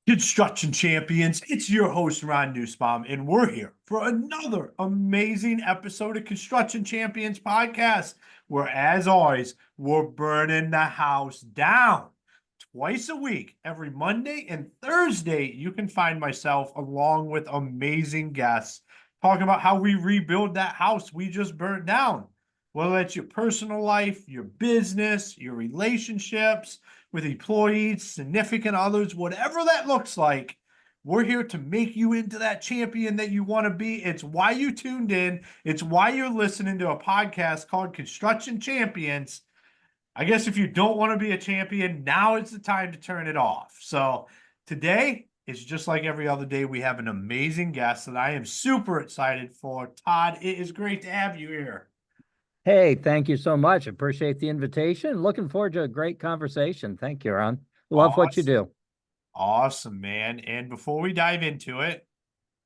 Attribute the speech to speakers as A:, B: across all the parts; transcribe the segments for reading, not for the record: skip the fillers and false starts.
A: Construction champions, it's your host, Ron Nussbaum, and we're here for another amazing episode of Construction Champions Podcast, where, as always, we're burning the house down. Twice a week, every Monday and Thursday, you can find myself along with amazing guests talking about how we rebuild that house we just burned down. Whether that's your personal life, your business, your relationships with employees, significant others, whatever that looks like, we're here to make you into that champion that you want to be. It's why you tuned in. It's why you're listening to a podcast called Construction Champions. I guess if you don't want to be a champion, now is the time to turn it off. So today is just like every other day. We have an amazing guest that I am super excited for. Todd, it is great to have you here.
B: Hey, thank you so much. Appreciate the invitation. Looking forward to a great conversation. Thank you, Ron. Love what you do.
A: Awesome, man. And before we dive into it,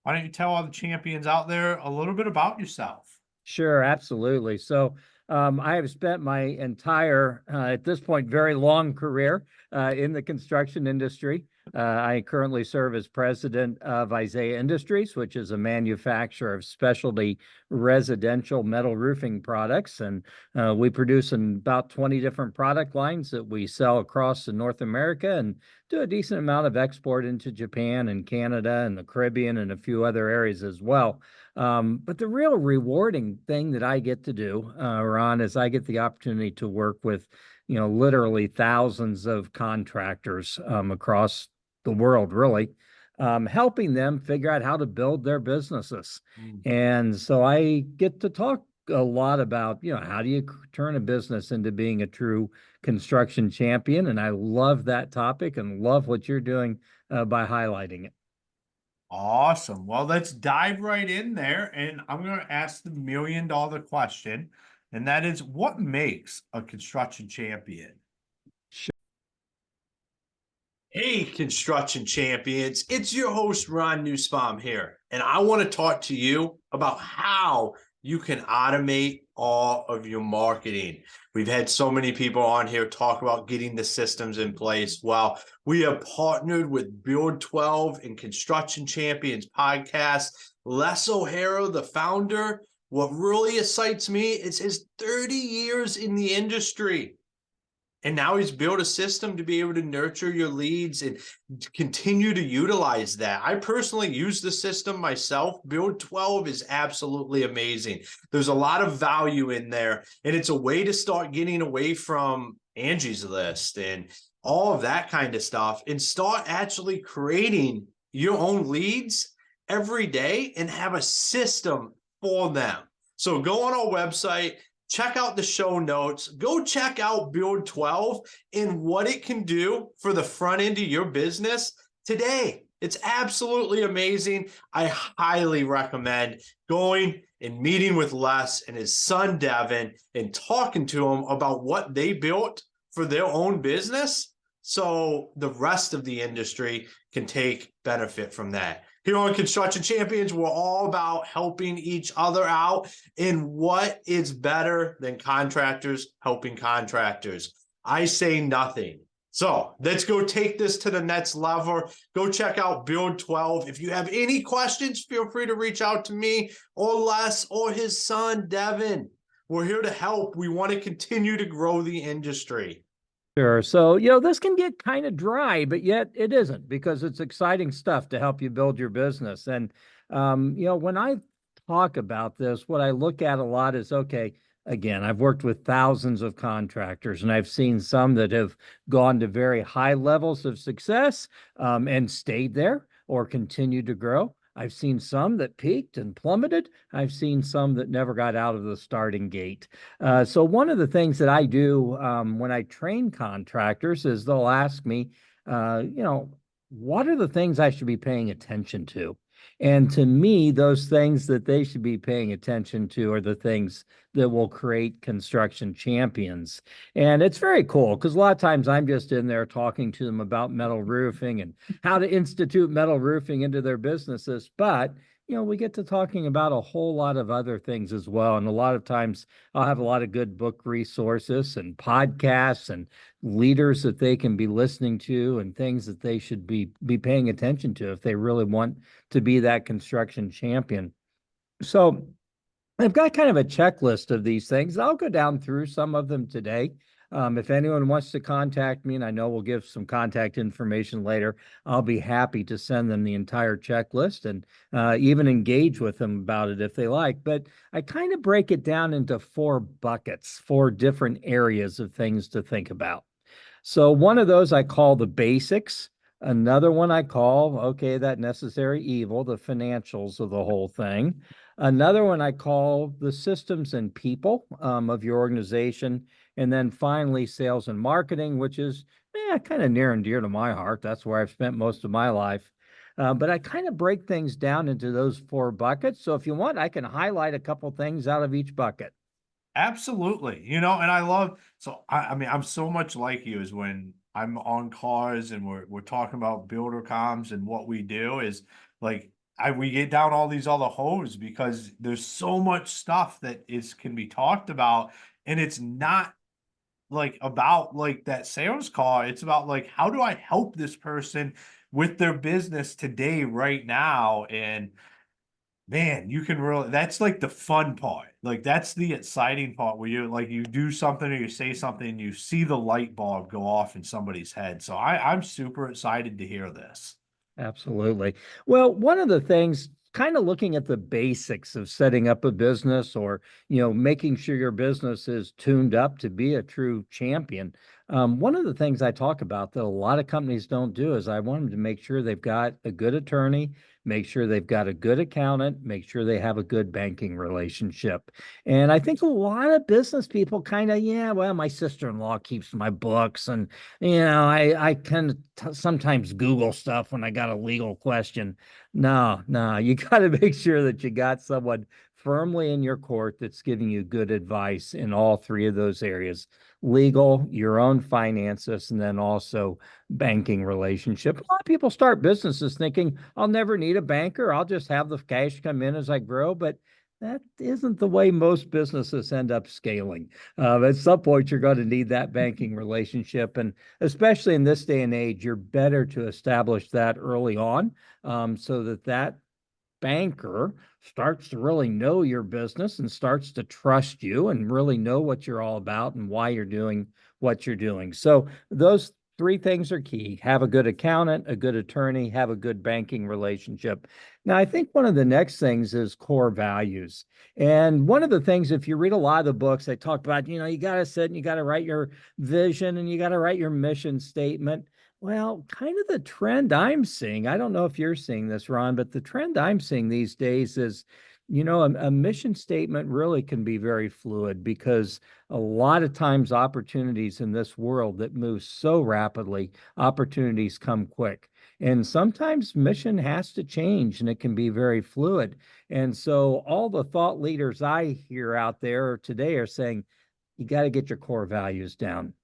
A: why don't you tell all the champions out there a little bit about yourself?
B: Sure, absolutely. So I have spent my entire, at this point, very long career in the construction industry. I currently serve as president of Isaiah Industries, which is a manufacturer of specialty residential metal roofing products. And we produce in about 20 different product lines that we sell across North America and do a decent amount of export into Japan and Canada and the Caribbean and a few other areas as well. But the real rewarding thing that I get to do, Ron, is I get the opportunity to work with, literally thousands of contractors across the world, really, helping them figure out how to build their businesses. And so I get to talk a lot about, how do you turn a business into being a true construction champion? And I love that topic and love what you're doing by highlighting it.
A: Awesome. Well, let's dive right in there. And I'm going to ask the $1,000,000 question. And that is, what makes a construction champion? Hey, construction champions. It's your host, Ron Nussbaum here. And I want to talk to you about how you can automate all of your marketing. We've had so many people on here talk about getting the systems in place. Well, we have partnered with Build 12 and Construction Champions podcast. Les O'Hara, the founder, what really excites me is his 30 years in the industry. And now he's built a system to be able to nurture your leads and continue to utilize that. I personally use the system myself. Build 12 is absolutely amazing. There's a lot of value in there, and it's a way to start getting away from Angie's List and all of that kind of stuff and start actually creating your own leads every day and have a system for them. So go on our website, check out the show notes, go check out Build 12 and what it can do for the front end of your business today. It's absolutely amazing. I highly recommend going and meeting with Les and his son, Devin, and talking to him about what they built for their own business so the rest of the industry can take benefit from that. Here on Construction Champions, we're all about helping each other out. And what is better than contractors helping contractors? I say nothing. So let's go take this to the next level. Go check out Build 12. If you have any questions, feel free to reach out to me or Les or his son, Devin. We're here to help. We want to continue to grow the industry.
B: Sure. So, this can get kind of dry, but yet it isn't because it's exciting stuff to help you build your business. And, when I talk about this, what I look at a lot is, okay, again, I've worked with thousands of contractors and I've seen some that have gone to very high levels of success and stayed there or continued to grow. I've seen some that peaked and plummeted. I've seen some that never got out of the starting gate. So one of the things that I do when I train contractors is they'll ask me, what are the things I should be paying attention to? And to me, those things that they should be paying attention to are the things that will create construction champions. And it's very cool because a lot of times I'm just in there talking to them about metal roofing and how to institute metal roofing into their businesses. But we get to talking about a whole lot of other things as well. And a lot of times I'll have a lot of good book resources and podcasts and leaders that they can be listening to and things that they should be paying attention to if they really want to be that construction champion. So I've got kind of a checklist of these things. I'll go down through some of them today. If anyone wants to contact me, and I know we'll give some contact information later, I'll be happy to send them the entire checklist and even engage with them about it if they like. But I kind of break it down into 4 buckets, 4 different areas of things to think about. So one of those I call the basics. Another one I call, okay, that necessary evil, the financials of the whole thing. Another one I call the systems and people of your organization. And then finally, sales and marketing, which is kind of near and dear to my heart. That's where I've spent most of my life. But I kind of break things down into those 4 buckets. So if you want, I can highlight a couple things out of each bucket.
A: Absolutely. And I love, so I mean, I'm so much like you is when I'm on cars and we're talking about builder comms and what we do is like we get down all these other holes because there's so much stuff that can be talked about, and it's not like about like that sales call. It's about like, how do I help this person with their business today, right now? And man, you can really, that's like the fun part. Like that's the exciting part where you do something or you say something and you see the light bulb go off in somebody's head. So I'm super excited to hear this.
B: Absolutely. Well, one of the things, kind of looking at the basics of setting up a business or, making sure your business is tuned up to be a true champion. One of the things I talk about that a lot of companies don't do is I want them to make sure they've got a good attorney, make sure they've got a good accountant, make sure they have a good banking relationship. And I think a lot of business people kind of, well, my sister-in-law keeps my books and I kind of sometimes Google stuff when I got a legal question. No, no, you got to make sure that you got someone firmly in your court that's giving you good advice in all 3 of those areas: legal, your own finances, and then also banking relationship. A lot of people start businesses thinking, I'll never need a banker. I'll just have the cash come in as I grow. But that isn't the way most businesses end up scaling. At some point, you're going to need that banking relationship. And especially in this day and age, you're better to establish that early on so that banker starts to really know your business and starts to trust you and really know what you're all about and why you're doing what you're doing. So those 3 things are key: have a good accountant, a good attorney, have a good banking relationship. Now, I think one of the next things is core values. And one of the things, if you read a lot of the books, they talk about, you got to sit and you got to write your vision and you got to write your mission statement. Well, kind of the trend I'm seeing, I don't know if you're seeing this, Ron, but the trend I'm seeing these days is, a mission statement really can be very fluid because a lot of times opportunities in this world that moves so rapidly, opportunities come quick. And sometimes mission has to change and it can be very fluid. And so all the thought leaders I hear out there today are saying, you got to get your core values down.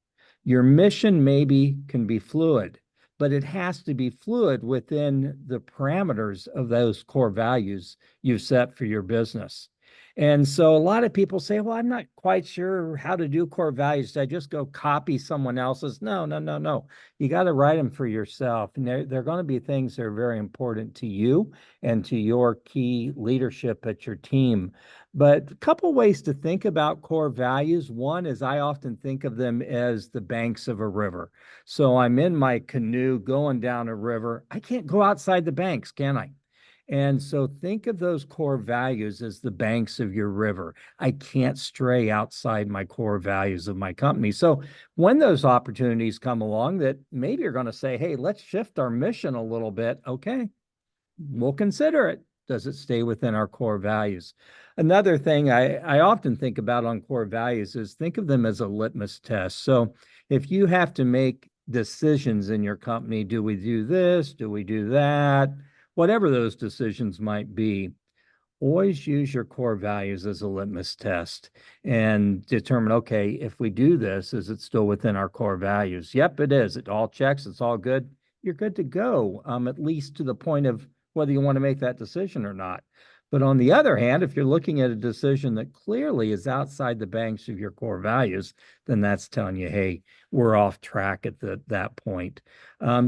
B: Your mission maybe can be fluid, but it has to be fluid within the parameters of those core values you've set for your business. And so a lot of people say, well, I'm not quite sure how to do core values. Did I just go copy someone else's? No, no, no, no. You got to write them for yourself. And they're going to be things that are very important to you and to your key leadership at your team. But a couple ways to think about core values. One is I often think of them as the banks of a river. So I'm in my canoe going down a river. I can't go outside the banks, can I? And so think of those core values as the banks of your river. I can't stray outside my core values of my company. So when those opportunities come along that maybe you're going to say, hey, let's shift our mission a little bit. Okay, we'll consider it. Does it stay within our core values? Another thing I often think about on core values is think of them as a litmus test. So if you have to make decisions in your company, do we do this? Do we do that? Whatever those decisions might be, always use your core values as a litmus test and determine, okay, if we do this, is it still within our core values? Yep, it is. It all checks. It's all good. You're good to go, at least to the point of whether you want to make that decision or not. But on the other hand, if you're looking at a decision that clearly is outside the banks of your core values, then that's telling you, hey, we're off track at that point.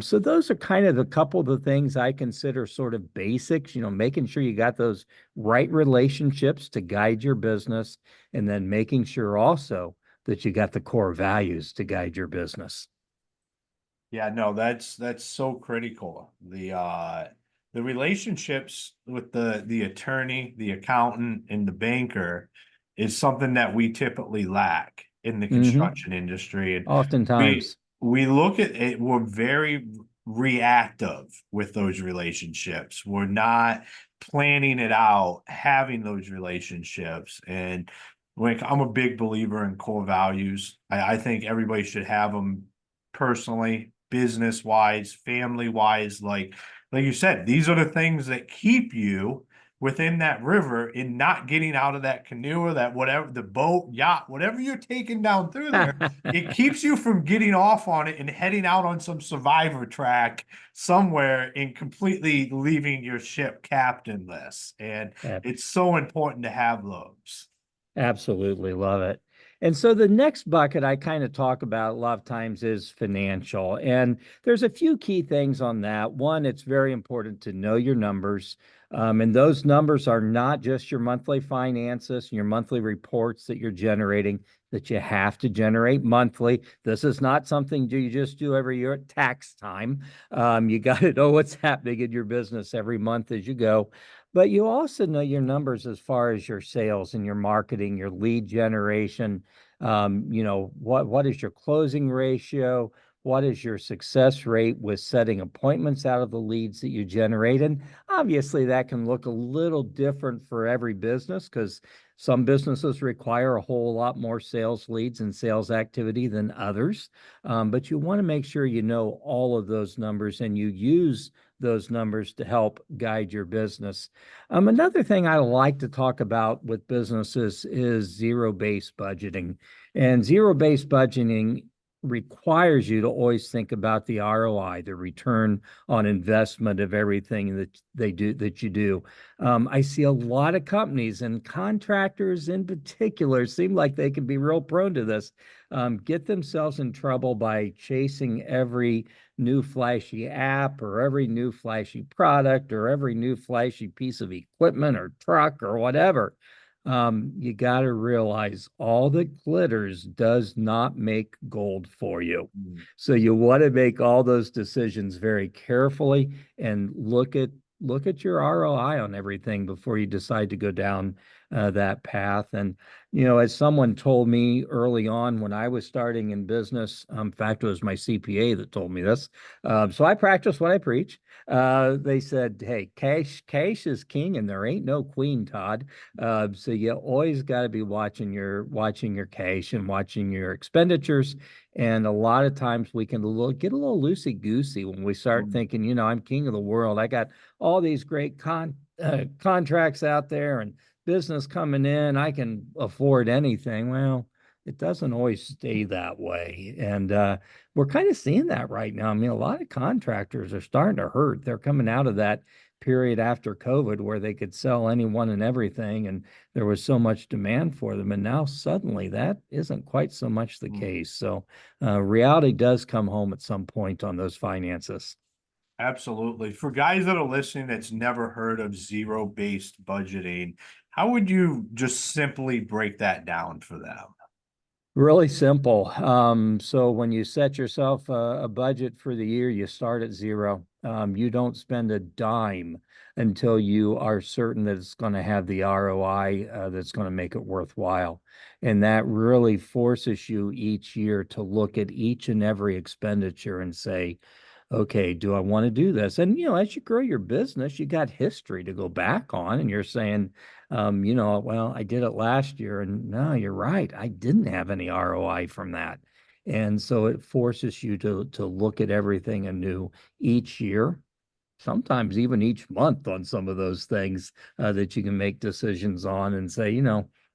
B: So those are kind of a couple of the things I consider sort of basics, making sure you got those right relationships to guide your business, and then making sure also that you got the core values to guide your business.
A: Yeah, no, that's so critical. The relationships with the attorney, the accountant, and the banker is something that we typically lack in the construction industry. And we
B: Oftentimes.
A: we look at it, we're very reactive with those relationships. We're not planning it out, having those relationships. And like, I'm a big believer in core values. I think everybody should have them personally, business wise, family wise. Like you said, these are the things that keep you within that river and not getting out of that canoe or that whatever, the boat, yacht, whatever you're taking down through there. It keeps you from getting off on it and heading out on some survivor track somewhere and completely leaving your ship captainless. And it's so important to have those.
B: Absolutely love it. And so the next bucket I kind of talk about a lot of times is financial. And there's a few key things on that. One, it's very important to know your numbers. And those numbers are not just your monthly finances and your monthly reports that you're generating, that you have to generate monthly. This is not something you just do every year at tax time. You got to know what's happening in your business every month as you go. But you also know your numbers as far as your sales and your marketing, your lead generation. What is your closing ratio? What is your success rate with setting appointments out of the leads that you generate? And obviously, that can look a little different for every business, because some businesses require a whole lot more sales leads and sales activity than others. But you want to make sure you know all of those numbers and you use those numbers to help guide your business. Another thing I like to talk about with businesses is zero-based budgeting. And zero-based budgeting requires you to always think about the ROI, the return on investment of everything that you do. I see a lot of companies, and contractors in particular seem like they can be real prone to this, get themselves in trouble by chasing every new flashy app or every new flashy product or every new flashy piece of equipment or truck or whatever. You got to realize all that glitters does not make gold for you. So you want to make all those decisions very carefully and look at your ROI on everything before you decide to go down that path. And as someone told me early on when I was starting in business, in fact, it was my CPA that told me this. So I practice what I preach. They said, "Hey, cash is king, and there ain't no queen, Todd. So you always got to be watching your cash and watching your expenditures." And a lot of times we can get a little loosey goosey when we start thinking, I'm king of the world. I got all these great contracts out there and business coming in. I can afford anything. Well, it doesn't always stay that way. And we're kind of seeing that right now. I mean, a lot of contractors are starting to hurt. They're coming out of that period after COVID where they could sell anyone and everything, and there was so much demand for them. And now suddenly that isn't quite so much the case. So reality does come home at some point on those finances.
A: Absolutely. For guys that are listening that's never heard of zero-based budgeting, how would you just simply break that down for them?
B: Really simple. So when you set yourself a budget for the year, you start at zero. You don't spend a dime until you are certain that it's going to have the ROI that's going to make it worthwhile. And that really forces you each year to look at each and every expenditure and say, okay, do I want to do this? And, as you grow your business, you got history to go back on, and you're saying, well, I did it last year, and no, you're right. I didn't have any ROI from that. And so it forces you to look at everything anew each year, sometimes even each month on some of those things that you can make decisions on and say,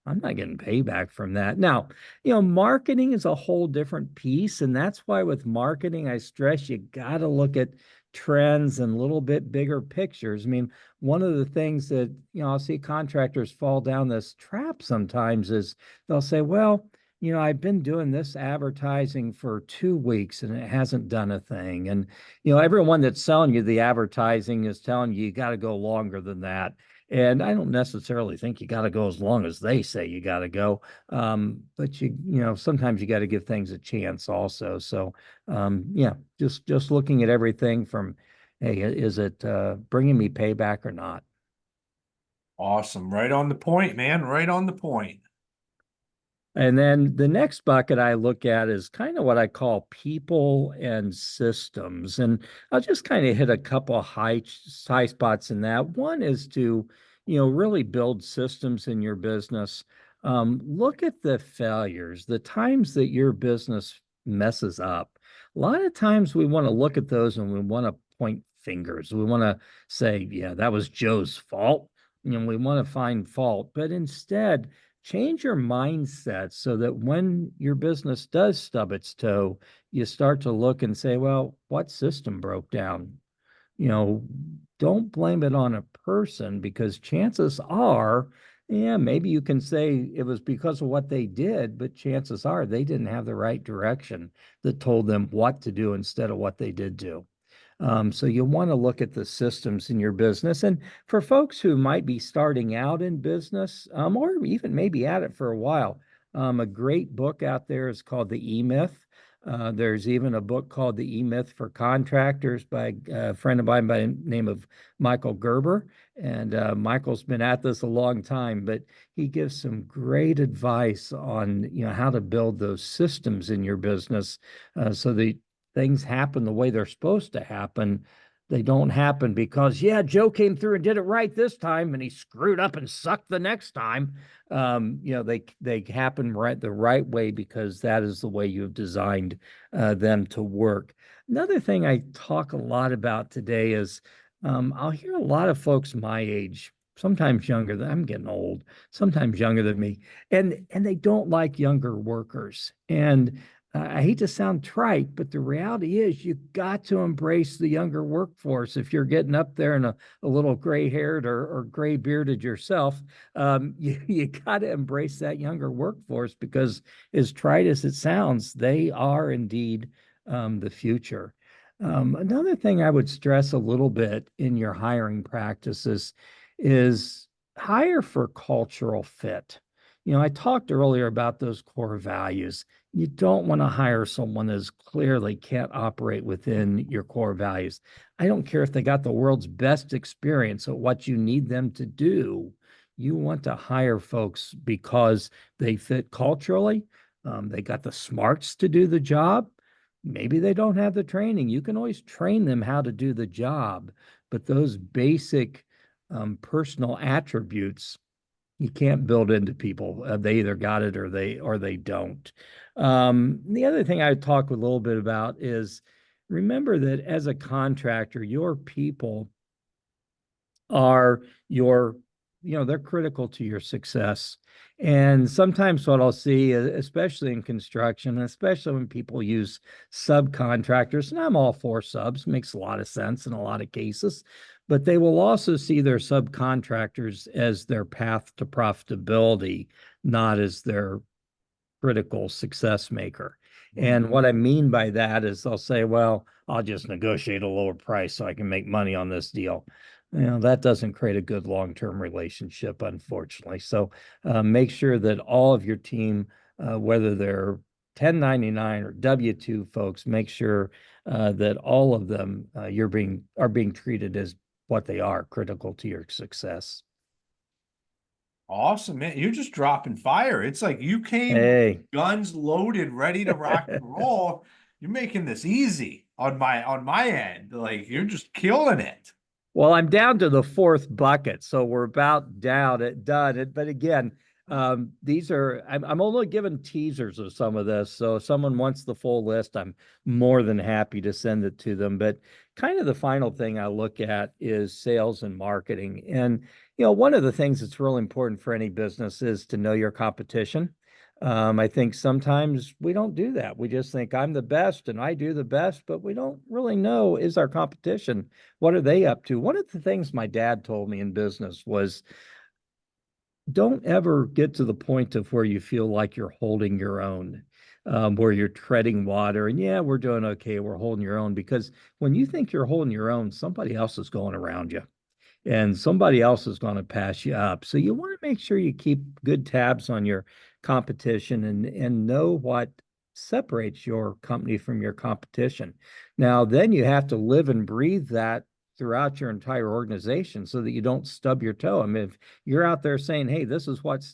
B: I'm not getting payback from that. Now, marketing is a whole different piece. And that's why with marketing, I stress you got to look at trends and a little bit bigger pictures. I mean, one of the things that, I'll see contractors fall down this trap sometimes is they'll say, well, I've been doing this advertising for 2 weeks and it hasn't done a thing. And, everyone that's selling you the advertising is telling you got to go longer than that. And I don't necessarily think you got to go as long as they say you got to go. But sometimes you got to give things a chance also. So, yeah, just looking at everything from, hey, is it bringing me payback or not?
A: Awesome. Right on the point, man. Right on the point.
B: And then the next bucket I look at is kind of what I call people and systems. And I'll just kind of hit a couple of high spots in that. One is to, really build systems in your business. Look at the failures, the times that your business messes up. A lot of times we want to look at those and we want to point fingers. We want to say, yeah, that was Joe's fault. We want to find fault, but instead, change your mindset so that when your business does stub its toe, you start to look and say, well, what system broke down? You know, don't blame it on a person because chances are, yeah, maybe you can say it was because of what they did, but chances are they didn't have the right direction that told them what to do instead of what they did do. So you want to look at the systems in your business. And for folks who might be starting out in business, or even maybe at it for a while, a great book out there is called The E-Myth. There's even a book called The E-Myth for Contractors by a friend of mine by the name of Michael Gerber. And Michael's been at this a long time, but he gives some great advice on, how to build those systems in your business so that things happen the way they're supposed to happen. They don't happen because, yeah, Joe came through and did it right this time and he screwed up and sucked the next time. They happen the right way because that is the way you've designed them to work. Another thing I talk a lot about today is I'll hear a lot of folks my age, sometimes younger than I'm getting old, sometimes younger than me, and they don't like younger workers. And I hate to sound trite, but the reality is you got to embrace the younger workforce. If you're getting up there and a little gray haired or gray bearded yourself, you got to embrace that younger workforce because, as trite as it sounds, they are indeed the future. Another thing I would stress a little bit in your hiring practices is hire for cultural fit. I talked earlier about those core values. You don't want to hire someone that clearly can't operate within your core values. I don't care if they got the world's best experience at what you need them to do. You want to hire folks because they fit culturally. They got the smarts to do the job. Maybe they don't have the training. You can always train them how to do the job, but those basic personal attributes you can't build into people. They either got it or they don't. The other thing I talk a little bit about is remember that as a contractor, your people are they're critical to your success. And sometimes what I'll see, especially in construction, especially when people use subcontractors, and I'm all for subs, makes a lot of sense in a lot of cases, but they will also see their subcontractors as their path to profitability, not as their critical success maker. And what I mean by that is they'll say, well, I'll just negotiate a lower price so I can make money on this deal. That doesn't create a good long-term relationship, unfortunately. So make sure that all of your team, whether they're 1099 or W-2 folks, make sure that all of them are being treated as what they are, critical to your success.
A: Awesome, man. You're just dropping fire. It's like you came
B: Hey.
A: guns loaded, ready to rock and roll. You're making this easy on my end. Like you're just killing it.
B: Well, I'm down to the fourth bucket, so we're about done. But again, I'm only giving teasers of some of this. So if someone wants the full list, I'm more than happy to send it to them. But kind of the final thing I look at is sales and marketing. And one of the things that's really important for any business is to know your competition. I think sometimes we don't do that. We just think I'm the best and I do the best, but we don't really know, is our competition, what are they up to? One of the things my dad told me in business was, don't ever get to the point of where you feel like you're holding your own, where you're treading water. And yeah, we're doing okay, we're holding your own. Because when you think you're holding your own, somebody else is going around you and somebody else is going to pass you up. So you want to make sure you keep good tabs on your competition and know what separates your company from your competition. Now, then you have to live and breathe that throughout your entire organization so that you don't stub your toe. I mean, if you're out there saying, hey, this is what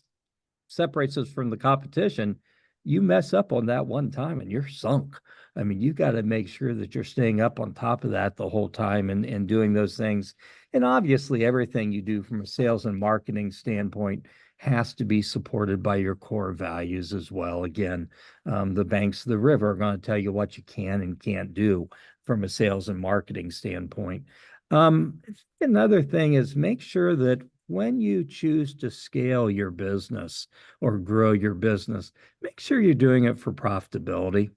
B: separates us from the competition, you mess up on that one time and you're sunk. I mean, you got to make sure that you're staying up on top of that the whole time and doing those things. And obviously, everything you do from a sales and marketing standpoint has to be supported by your core values as well. Again, the banks of the river are going to tell you what you can and can't do from a sales and marketing standpoint. Another thing is make sure that when you choose to scale your business or grow your business, make sure you're doing it for profitability.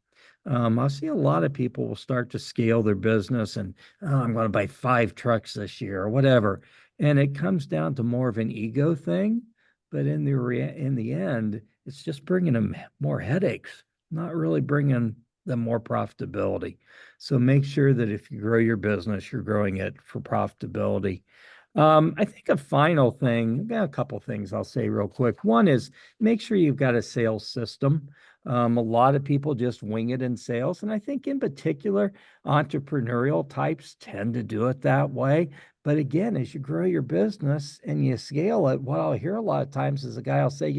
B: I see a lot of people will start to scale their business and, oh, I'm going to buy 5 trucks this year or whatever. And it comes down to more of an ego thing. But in the end, it's just bringing them more headaches, not really bringing them more profitability. So make sure that if you grow your business, you're growing it for profitability. I think a final thing, a couple things I'll say real quick. One is make sure you've got a sales system. A lot of people just wing it in sales. And I think in particular, entrepreneurial types tend to do it that way. But again, as you grow your business and you scale it, what I'll hear a lot of times is a guy will say,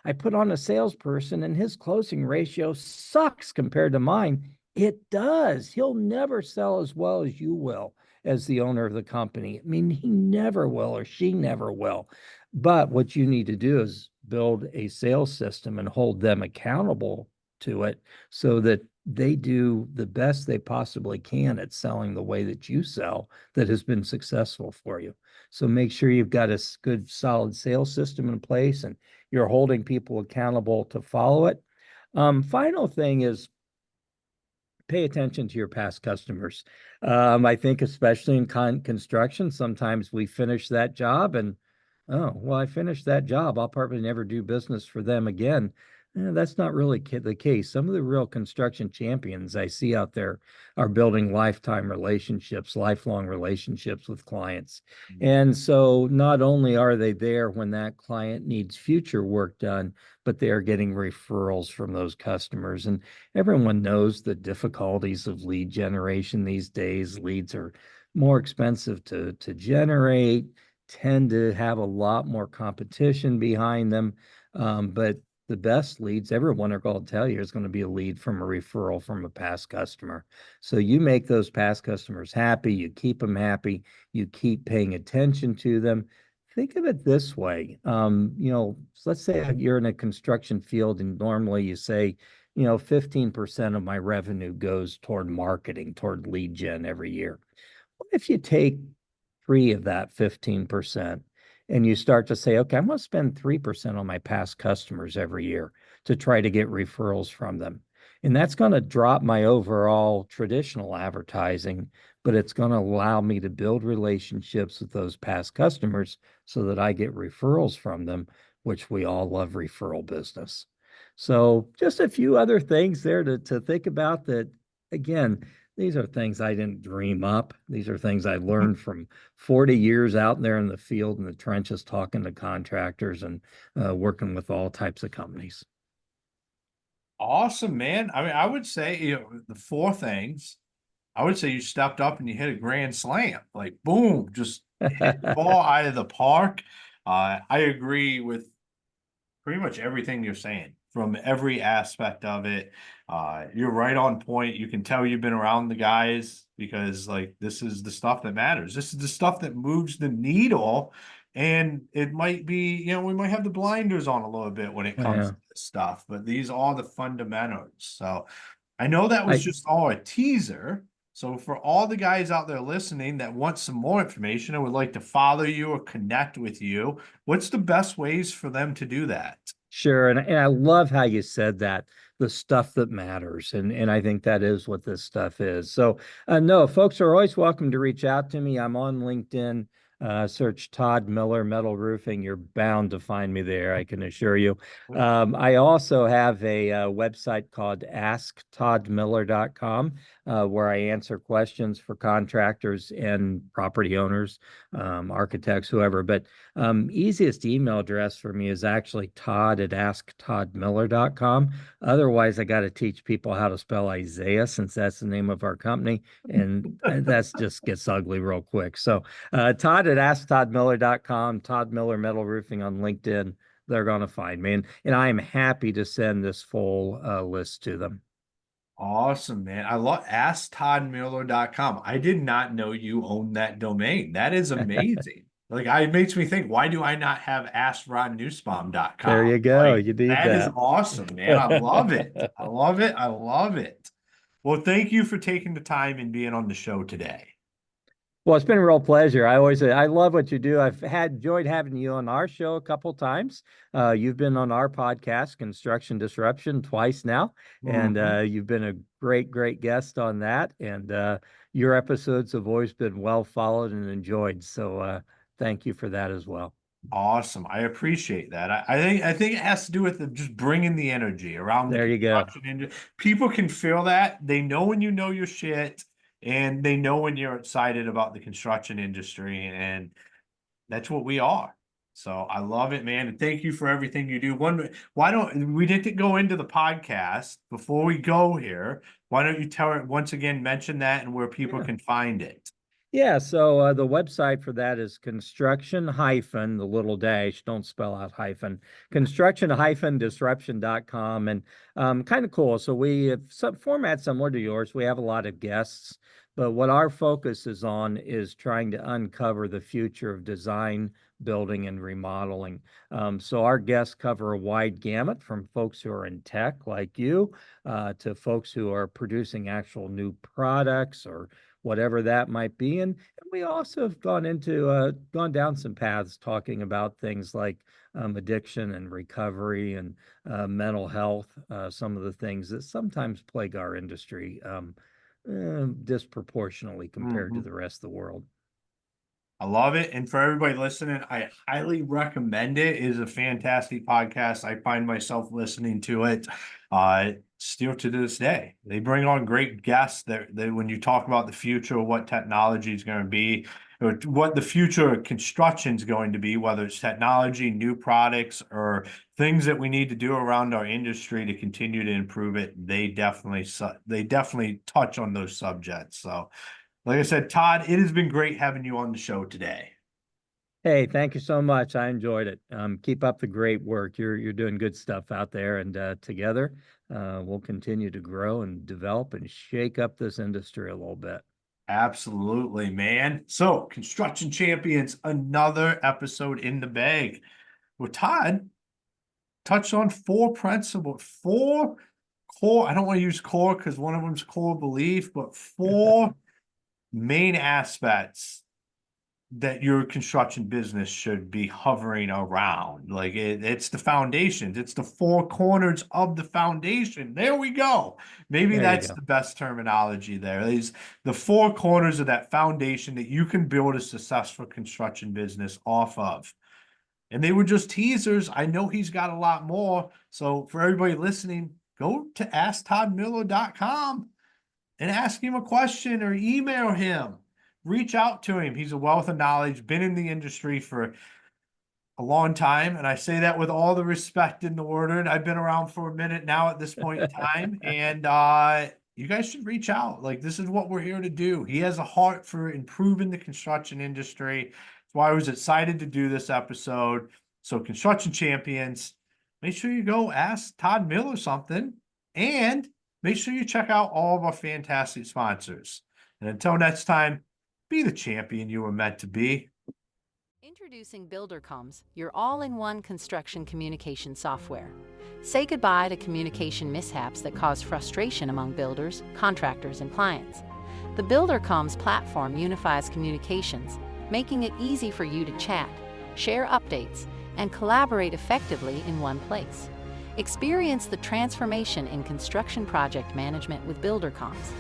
B: I put on a salesperson and his closing ratio sucks compared to mine. It does. He'll never sell as well as you will as the owner of the company. I mean, he never will or she never will. But what you need to do is build a sales system and hold them accountable to it so that they do the best they possibly can at selling the way that you sell that has been successful for you. So make sure you've got a good, solid sales system in place and you're holding people accountable to follow it. Final thing is pay attention to your past customers. I think especially in construction, sometimes we finish that job and, oh, well, I finished that job. I'll probably never do business for them again. That's not really the case. Some of the real construction champions I see out there are building lifetime relationships, lifelong relationships with clients. And so not only are they there when that client needs future work done, but they are getting referrals from those customers. And everyone knows the difficulties of lead generation these days. Leads are more expensive to generate, tend to have a lot more competition behind them. But the best leads, everyone are going to tell you, is going to be a lead from a referral from a past customer. So you make those past customers happy, you keep them happy, you keep paying attention to them. Think of it this way. Let's say you're in a construction field and normally you say, 15% of my revenue goes toward marketing, toward lead gen every year. What if you take 3 of that 15% and you start to say, okay, I'm going to spend 3% on my past customers every year to try to get referrals from them. And that's going to drop my overall traditional advertising, but it's going to allow me to build relationships with those past customers so that I get referrals from them, which we all love referral business. So just a few other things there to think about that, again, these are things I didn't dream up. These are things I learned from 40 years out there in the field in the trenches, talking to contractors and working with all types of companies.
A: Awesome, man. I mean, I would say, the 4 things, I would say you stepped up and you hit a grand slam, like boom, just hit the ball out of the park. I agree with pretty much everything you're saying from every aspect of it. You're right on point. You can tell you've been around the guys because like this is the stuff that matters. This is the stuff that moves the needle. And it might be, we might have the blinders on a little bit when it comes
B: Yeah.
A: to this stuff, but these are the fundamentals. So I know that was
B: I
A: just all a teaser. So for all the guys out there listening that want some more information and would like to follow you or connect with you, what's the best ways for them to do that?
B: Sure. And I love how you said that, the stuff that matters. And I think that is what this stuff is. So, no, folks are always welcome to reach out to me. I'm on LinkedIn. Search Todd Miller Metal Roofing. You're bound to find me there, I can assure you. I also have a website called asktoddmiller.com, where I answer questions for contractors and property owners, architects, whoever. But easiest email address for me is actually todd@asktoddmiller.com. Otherwise, I got to teach people how to spell Isaiah, since that's the name of our company. And that's just gets ugly real quick. So Todd@asktoddmiller.com, Todd Miller Metal Roofing on LinkedIn. They're going to find me. And I am happy to send this full list to them.
A: Awesome, man. I love asktoddmiller.com. I did not know you owned that domain. That is amazing. Like, it makes me think, why do I not have askronnussbaum.com?
B: There you go.
A: Like,
B: You need
A: that is
B: that.
A: awesome, man. I love it. I love it. I love it. Well, thank you for taking the time and being on the show today.
B: Well, it's been a real pleasure. I love what you do. I've enjoyed having you on our show a couple times. You've been on our podcast, Construction Disruption, twice now, and you've been a great guest on that. And your episodes have always been well followed and enjoyed. So thank you for that as well.
A: Awesome. I appreciate that. I think it has to do with just bringing the energy around the
B: There you go.
A: construction industry. People can feel that. They know when you know your shit, and they know when you're excited about the construction industry, and that's what we are. So I love it, man. And thank you for everything you do. Why don't we didn't go into the podcast before we go here? Why don't you once again, mention that and where people can find it?
B: Yeah, so the website for that is construction hyphen, the little dash, don't spell out hyphen, construction-disruption.com. And kind of cool. So we have some format similar to yours. We have a lot of guests, but what our focus is on is trying to uncover the future of design, building, and remodeling. So our guests cover a wide gamut, from folks who are in tech like you to folks who are producing actual new products or whatever that might be. And we also have gone down some paths talking about things like addiction and recovery and mental health, some of the things that sometimes plague our industry disproportionately compared to the rest of the world.
A: I love it. And for everybody listening, I highly recommend it. It is a fantastic podcast. I find myself listening to it still to this day. They bring on great guests that when you talk about the future, what technology is going to be, or what the future of construction is going to be, whether it's technology, new products, or things that we need to do around our industry to continue to improve it, they definitely touch on those subjects. So like I said, Todd, it has been great having you on the show today.
B: Hey, thank you so much. I enjoyed it. Keep up the great work. You're doing good stuff out there, and together we'll continue to grow and develop and shake up this industry a little bit.
A: Absolutely, man. So, Construction Champions, another episode in the bag. Well, Todd touched on four core, I don't want to use core because one of them's core belief, but four main aspects that your construction business should be hovering around. Like it's the foundations, it's the four corners of the foundation. There we go. Maybe that's the best terminology there. These the four corners of that foundation that you can build a successful construction business off of. And they were just teasers. I know he's got a lot more. So for everybody listening, go to asktoddmiller.com and ask him a question or email him. Reach out to him. He's a wealth of knowledge, been in the industry for a long time. And I say that with all the respect in the world. I've been around for a minute now at this point in time. And you guys should reach out. Like, this is what we're here to do. He has a heart for improving the construction industry. That's why I was excited to do this episode. So, Construction Champions, make sure you go ask Todd Miller something. And make sure you check out all of our fantastic sponsors. And until next time, be the champion you were meant to be.
C: Introducing BuilderComms, your all-in-one construction communication software. Say goodbye to communication mishaps that cause frustration among builders, contractors, and clients. The BuilderComms platform unifies communications, making it easy for you to chat, share updates, and collaborate effectively in one place. Experience the transformation in construction project management with BuilderComs.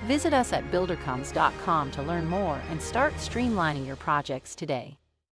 C: Visit us at buildercoms.com to learn more and start streamlining your projects today.